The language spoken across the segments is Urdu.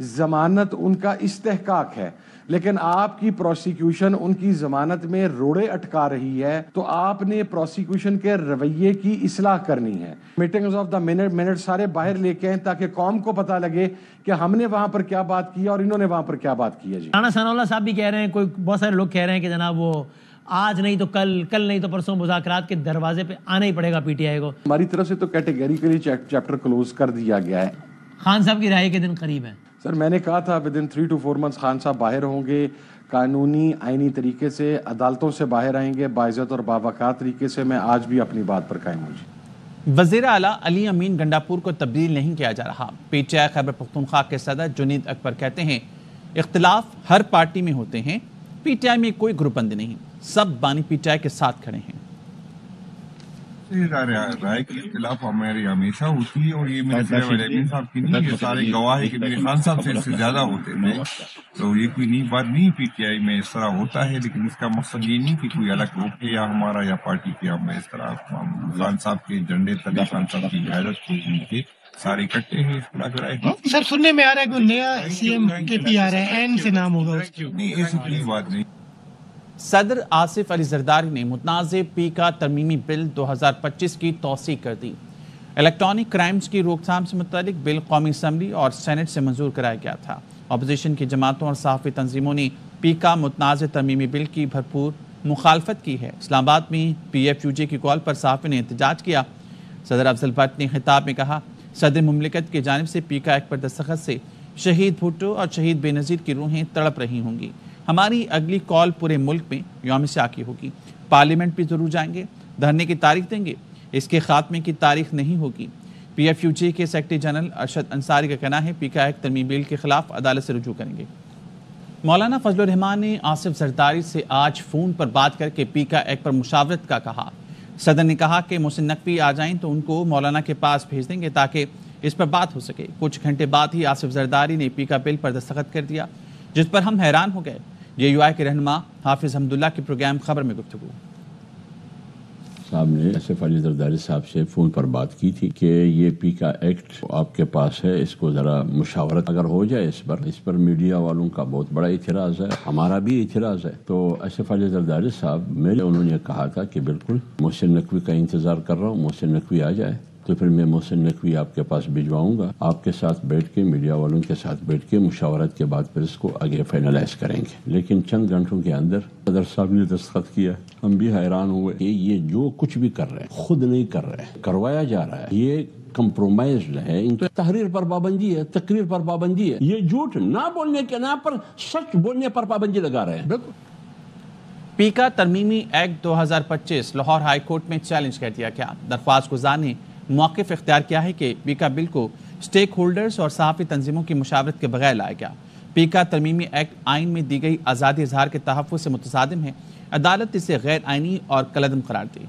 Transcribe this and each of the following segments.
ضمانت ان کا استحقاق ہے، لیکن آپ کی پروسیکیوشن ان کی ضمانت میں روڑے اٹکا رہی ہے، تو آپ نے پروسیکیوشن کے رویے کی اصلاح کرنی ہے. میٹنگز آف دا منٹ سارے باہر لے کے آئیں تاکہ قوم کو پتہ لگے کہ ہم نے وہاں پر کیا بات کی اور انہوں نے وہاں پر کیا بات کی ہے. جی رانا ثناء اللہ صاحب بھی کہہ رہے ہیں، بہت سارے لوگ کہہ رہے ہیں کہ جناب وہ آج نہیں تو کل نہیں تو پرسوں مذاکرات کے دروازے پہ آنا ہی پڑے گا پی ٹی آئی کو. ہماری طرف سے تو کیٹیگریکلی چیپٹر کلوز کر دیا گیا ہے. خان صاحب کی رہائی کے دن قریب ہیں. سر میں نے کہا تھا ودن 3 to 4 months خان صاحب باہر ہوں گے، قانونی آئینی طریقے سے عدالتوں سے باہر آئیں گے، باعزت اور باوقار طریقے سے. میں آج بھی اپنی بات پر قائم ہوں. وزیر اعلیٰ علی امین گنڈاپور کو تبدیل نہیں کیا جا رہا. P T I Khyber Pakhtunkhwa کے صدر جنید اکبر کہتے ہیں اختلاف ہر پارٹی میں ہوتے ہیں، پی ٹی آئی میں کوئی گروپ بندی نہیں، سب بانی پی ٹی آئی کے ساتھ کھڑے ہیں. رائے کی اختلاف ہماری ہمیشہ ہوتی ہے، اور یہ میرے صاحب کی نہیں، یہ سارے گواہ ہے کہ میرے خان صاحب سے اس سے زیادہ ہوتے ہیں. تو یہ کوئی نئی بات نہیں، پی ٹی آئی میں اس طرح ہوتا ہے، لیکن اس کا مقصد یہ نہیں کہ کوئی الگ گروپ ہے یا ہمارا یا پارٹی کے. ہم اس طرح خان صاحب کے جھنڈے تلے خان صاحب کی حیرت کے سارے اکٹھے ہیں. اس طرح کرائے سر سننے میں آ رہا ہے کہ نیا سی ایم کے پی آ رہا ہے، این سے نام ہوگا. نہیں، ایسی کوئی بات نہیں. صدر آصف علی زرداری نے متنازع پی کا ترمیمی بل 2025 کی توثیق کر دی. الیکٹرانک کرائمز کی روک تھام سے متعلق بل قومی اسمبلی اور سینٹ سے منظور کرایا گیا تھا. اپوزیشن کی جماعتوں اور صحافی تنظیموں نے پی کا متنازع ترمیمی بل کی بھرپور مخالفت کی ہے. اسلام آباد میں پی ایف یو جے کی کال پر صحافی نے احتجاج کیا. صدر افضل بٹ نے خطاب میں کہا صدر مملکت کی جانب سے پی کا ایکٹ پر دستخط سے شہید بھٹو اور شہید بے نظیر کی روحیں تڑپ رہی ہوں گی. ہماری اگلی کال پورے ملک میں یوم سیاہ کی ہوگی. پارلیمنٹ بھی ضرور جائیں گے، دھرنے کی تاریخ دیں گے، اس کے خاتمے کی تاریخ نہیں ہوگی. پی ایف یو جے کے سیکرٹری جنرل ارشد انصاری کا کہنا ہے پی کا ایکٹ ترمیمی بل کے خلاف عدالت سے رجوع کریں گے. مولانا فضل الرحمان نے آصف زرداری سے آج فون پر بات کر کے پی کا ایکٹ پر مشاورت کا کہا. صدر نے کہا کہ محسن نقوی آ جائیں تو ان کو مولانا کے پاس بھیج دیں گے تاکہ اس پر بات ہو سکے. کچھ گھنٹے بعد ہی آصف زرداری نے پی کا بل پر دستخط کر دیا، جس پر ہم حیران ہو گئے. جے یو آئی کے رہنما حافظ حمداللہ کے پروگرام خبر میں گفتگو. صاحب نے آصف علی زرداری صاحب سے فون پر بات کی تھی کہ یہ پی کا ایکٹ آپ کے پاس ہے، اس کو ذرا مشاورت اگر ہو جائے اس پر میڈیا والوں کا بہت بڑا اعتراض ہے، ہمارا بھی اعتراض ہے. تو آصف علی زرداری صاحب انہوں نے کہا تھا کہ بالکل محسن نقوی کا انتظار کر رہا ہوں، محسن نقوی آ جائے تو پھر میں محسن نقوی آپ کے پاس بھجواؤں گا. آپ کے ساتھ بیٹھ کے میڈیا والوں کے ساتھ بیٹھ کے مشاورت کے بعد پھر اس کو آگے فائنلائز کریں گے. لیکن چند گھنٹوں کے اندر صدر صاحب نے دستخط کیا. ہم بھی حیران ہوئے کہ یہ جو کچھ بھی کر رہے ہیں خود نہیں کر رہے ہیں، کروایا جا رہا ہے. یہ کمپرومائزڈ ہے. ان کی تحریر پر پابندی ہے، تقریر پر پابندی ہے. یہ جھوٹ نہ بولنے کے نام پر سچ بولنے پر پابندی لگا رہے ہیں. بالکل. پی کا ترمیمی ایکٹ 2025 لاہور ہائی کورٹ میں چیلنج کر دیا گیا. درخواست گزار نے موقف اختیار کیا ہے کہ پی کا بل کو سٹیک ہولڈرز اور صحافی تنظیموں کی مشاورت کے بغیر لایا گیا. پی کا ترمیمی ایکٹ آئین میں دی گئی آزادی اظہار کے تحفظ سے متصادم ہے. عدالت اسے غیر آئینی اور کالعدم قرار دی.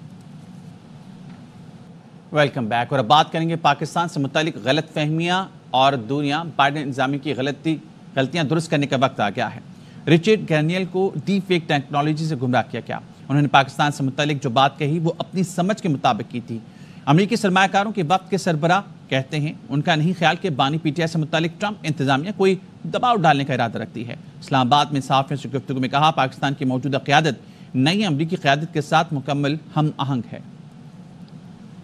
Welcome back. اور اب بات کریں گے پاکستان سے متعلق غلط فہمیاں اور دوریاں. بائیڈن انتظامیہ کی غلطیاں درست کرنے کا وقت آ گیا ہے. رچرڈ گرنیل کو ڈی فیک ٹیکنالوجی سے گمراہ کیا گیا. انہوں نے پاکستان سے متعلق جو بات کہی وہ اپنی سمجھ کے مطابق کی تھی. امریکی سرمایہ کاروں کے وقت کے سربراہ کہتے ہیں ان کا نہیں خیال کہ بانی پی ٹی آئی سے متعلق ٹرمپ انتظامیہ کوئی دباؤ ڈالنے کا ارادہ رکھتی ہے. اسلام آباد میں صحافیوں سے گفتگو میں کہا پاکستان کی موجودہ قیادت نئی امریکی قیادت کے ساتھ مکمل ہم آہنگ ہے.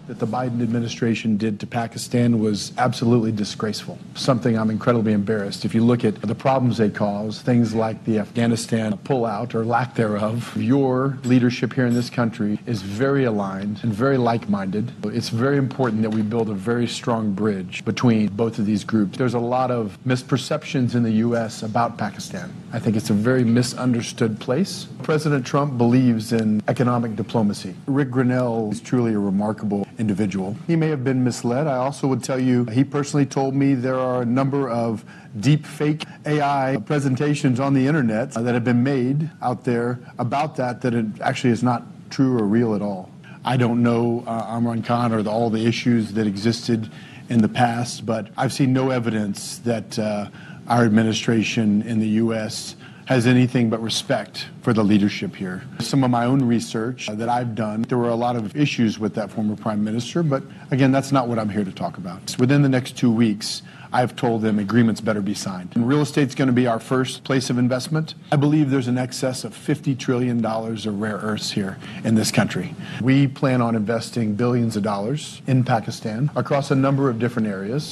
That the Biden administration did to Pakistan was absolutely disgraceful. Something I'm incredibly embarrassed. If you look at the problems they cause, things like the Afghanistan pullout or lack thereof, your leadership here in this country is very aligned and very like-minded. It's very important that we build a very strong bridge between both of these groups. There's a lot of misperceptions in the U.S. about Pakistan. I think it's a very misunderstood place. President Trump believes in economic diplomacy. Rick Grenell is truly a remarkable individual. He may have been misled. I also would tell you, he personally told me there are a number of deep fake AI presentations on the internet that have been made out there about that it actually is not true or real at all. I don't know Imran Khan or all the issues that existed in the past, but I've seen no evidence that our administration in the U.S. has anything but respect for the leadership here. Some of my own research that I've done, there were a lot of issues with that former prime minister, but again, that's not what I'm here to talk about. Within the next 2 weeks, I've told them agreements better be signed. And real estate's going to be our first place of investment. I believe there's an excess of $50 trillion of rare earths here in this country. We plan on investing billions of dollars in Pakistan across a number of different areas.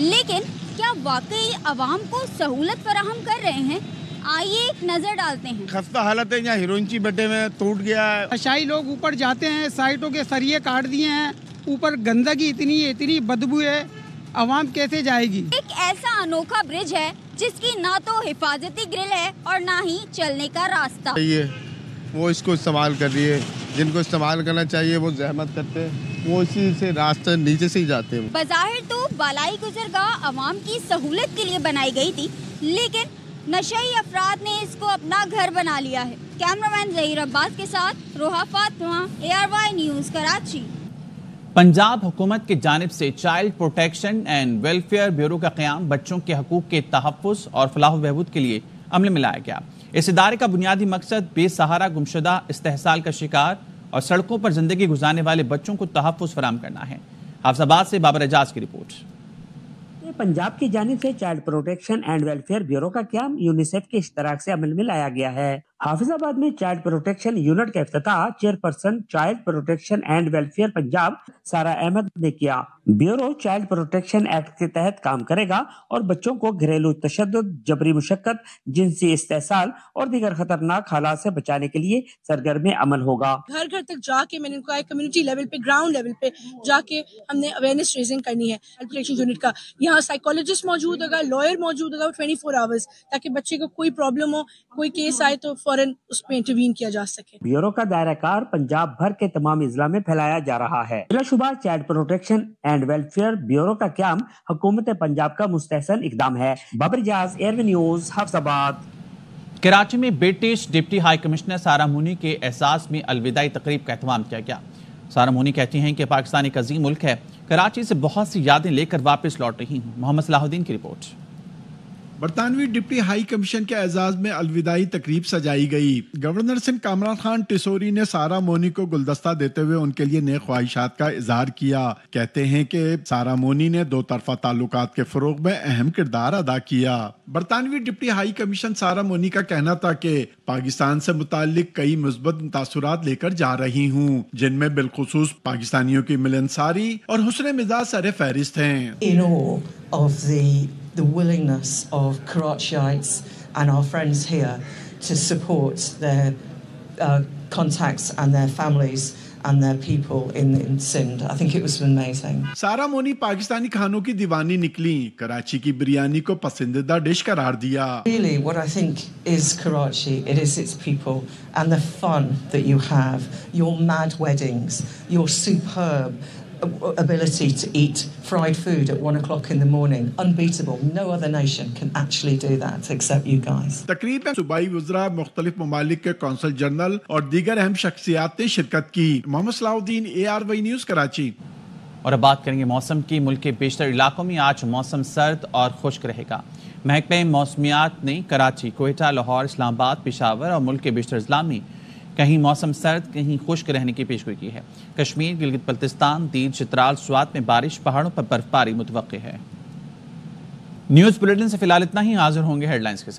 لیکن کیا واقعی عوام کو سہولت فراہم کر رہے ہیں؟ آئیے ایک نظر ڈالتے ہیں۔ خستہ حالت ہے، یہاں ہیروئن بیٹے میں ٹوٹ گیا ہے۔ نشائی لوگ اوپر جاتے ہیں، سائٹوں کے سریے کاٹ دیے ہیں، اوپر گندگی اتنی بدبو ہے، عوام کیسے جائے گی؟ ایک ایسا انوکھا برج ہے جس کی نہ تو حفاظتی گرل ہے اور نہ ہی چلنے کا راستہ۔ وہ اس کو استعمال کر رہی ہے، جن کو استعمال کرنا چاہیے وہ زحمت کرتے ہیں، وہ اسی سے راستہ نیچے سے ہی جاتے ہیں۔ بظاہر تو بالائی گزرگاہ عوام کی سہولت کے لیے بنائی گئی تھی، لیکن نشئی افراد نے اس کو اپنا گھر بنا لیا ہے۔ کیمرامین ظہیر عباس کے ساتھ روحا فاطمہ، ARY نیوز کراچی۔ پنجاب حکومت کی جانب سے child protection and welfare bureau کا قیام بچوں کے حقوق کے تحفظ اور فلاح و بہبود کے لیے عمل میں لایا گیا۔ اس ادارے کا بنیادی مقصد بے سہارا، گمشدہ، استحصال کا شکار اور سڑکوں پر زندگی گزارنے والے بچوں کو تحفظ فراہم کرنا ہے۔ حافظ آباد سے بابر اعجاز کی رپورٹ۔ پنجاب کی جانب سے child protection and welfare bureau کا قیام یونیسیف کے اشتراک سے عمل میں لایا گیا ہے۔ حافظ آباد میں چائلڈ پروٹیکشن یونٹ کا افتتاح chairperson child protection and welfare Punjab سارا احمد نے کیا۔ بیورو چائلڈ پروٹیکشن ایکٹ کے تحت کام کرے گا اور بچوں کو گھریلو تشدد، جبری مشقت، جنسی استحصال اور دیگر خطرناک حالات سے بچانے کے لیے سرگرم عمل ہوگا۔ گھر گھر تک جا کے میں نے ان کو کمیونٹی لیول پہ، گراؤنڈ لیول پہ جا کے ہم نے اویئرنیس ریزنگ کرنی ہے چائلڈ پروٹیکشن یونٹ کا۔ یہاں سائیکولوجسٹ موجود ہوگا، لائر موجود ہوگا 24 آورز، تاکہ بچے کو کوئی پرابلم ہو، کوئی کیس آئے تو فوراً اس پہ انٹروین کیا جا سکے۔ بیورو کا دائرہ کار پنجاب بھر کے تمام اضلاع میں پھیلایا جا رہا ہے۔ بلا شبہ child protection and welfare bureau کا قیام حکومت پنجاب کا مستحسن اقدام ہے۔ بابر اعجاز، ARY نیوز، حافظ آباد۔ کراچی میں برٹش ڈپٹی ہائی کمشنر سارا مونی کے اعزاز میں الوداعی تقریب کا اہتمام کیا گیا۔ سارا مونی کہتی ہیں کہ پاکستان ایک عظیم ملک ہے، کراچی سے بہت سی یادیں لے کر واپس لوٹ رہی ہوں۔ محمد صلاح الدین کی رپورٹ۔ برطانوی ڈپٹی ہائی کمیشن کے اعزاز میں الوداعی تقریب سجائی گئی۔ گورنر سندھ کامران خان ٹیسوری نے سارا مونی کو گلدستہ دیتے ہوئے ان کے لیے نیک خواہشات کا اظہار کیا۔ کہتے ہیں کہ سارا مونی نے دو طرفہ تعلقات کے فروغ میں اہم کردار ادا کیا۔ برطانوی ڈپٹی ہائی کمیشن سارا مونی کا کہنا تھا کہ پاکستان سے متعلق کئی مثبت تاثرات لے کر جا رہی ہوں، جن میں بالخصوص پاکستانیوں کی ملنساری اور حسن مزاج سر فہرست ہیں۔ The willingness of Karachiites and our friends here to support their contacts and their families and their people in Sindh. I think it was amazing. سارا مونی پاکستانی کھانوں کی دیوانی نکلی، کراچی کی بریانی کو پسندیدہ ڈش قرار دیا۔ Really what I think is Karachi, it is its people and the fun that you have, your mad weddings, your superb ability to eat fried food at 1 o'clock in the morning. Unbeatable. No other nation can actually do that except you guys. تقریب میں صوبائی وزراء، مختلف ممالک کے کونسل جنرل اور دیگر اہم شخصیات نے شرکت کی۔ محمد صلاح الدین، ARY نیوز کراچی۔ اور اب بات کریں گے موسم کی۔ ملک کے بیشتر علاقوں میں آج موسم سرد اور خشک رہے گا۔ محکمہ موسمیات نے کراچی، کوئٹہ، لاہور، اسلام آباد، پشاور اور ملک کے بیشتر اضلاع میں کہیں موسم سرد، کہیں خشک رہنے کی پیشگوئی کی ہے۔ کشمیر، گلگت بلتستان، دیر، چترال، سوات میں بارش، پہاڑوں پر برف باری متوقع ہے۔ نیوز بلیٹن سے فی الحال اتنا ہی۔ حاضر ہوں گے ہیڈ لائنز کے ساتھ۔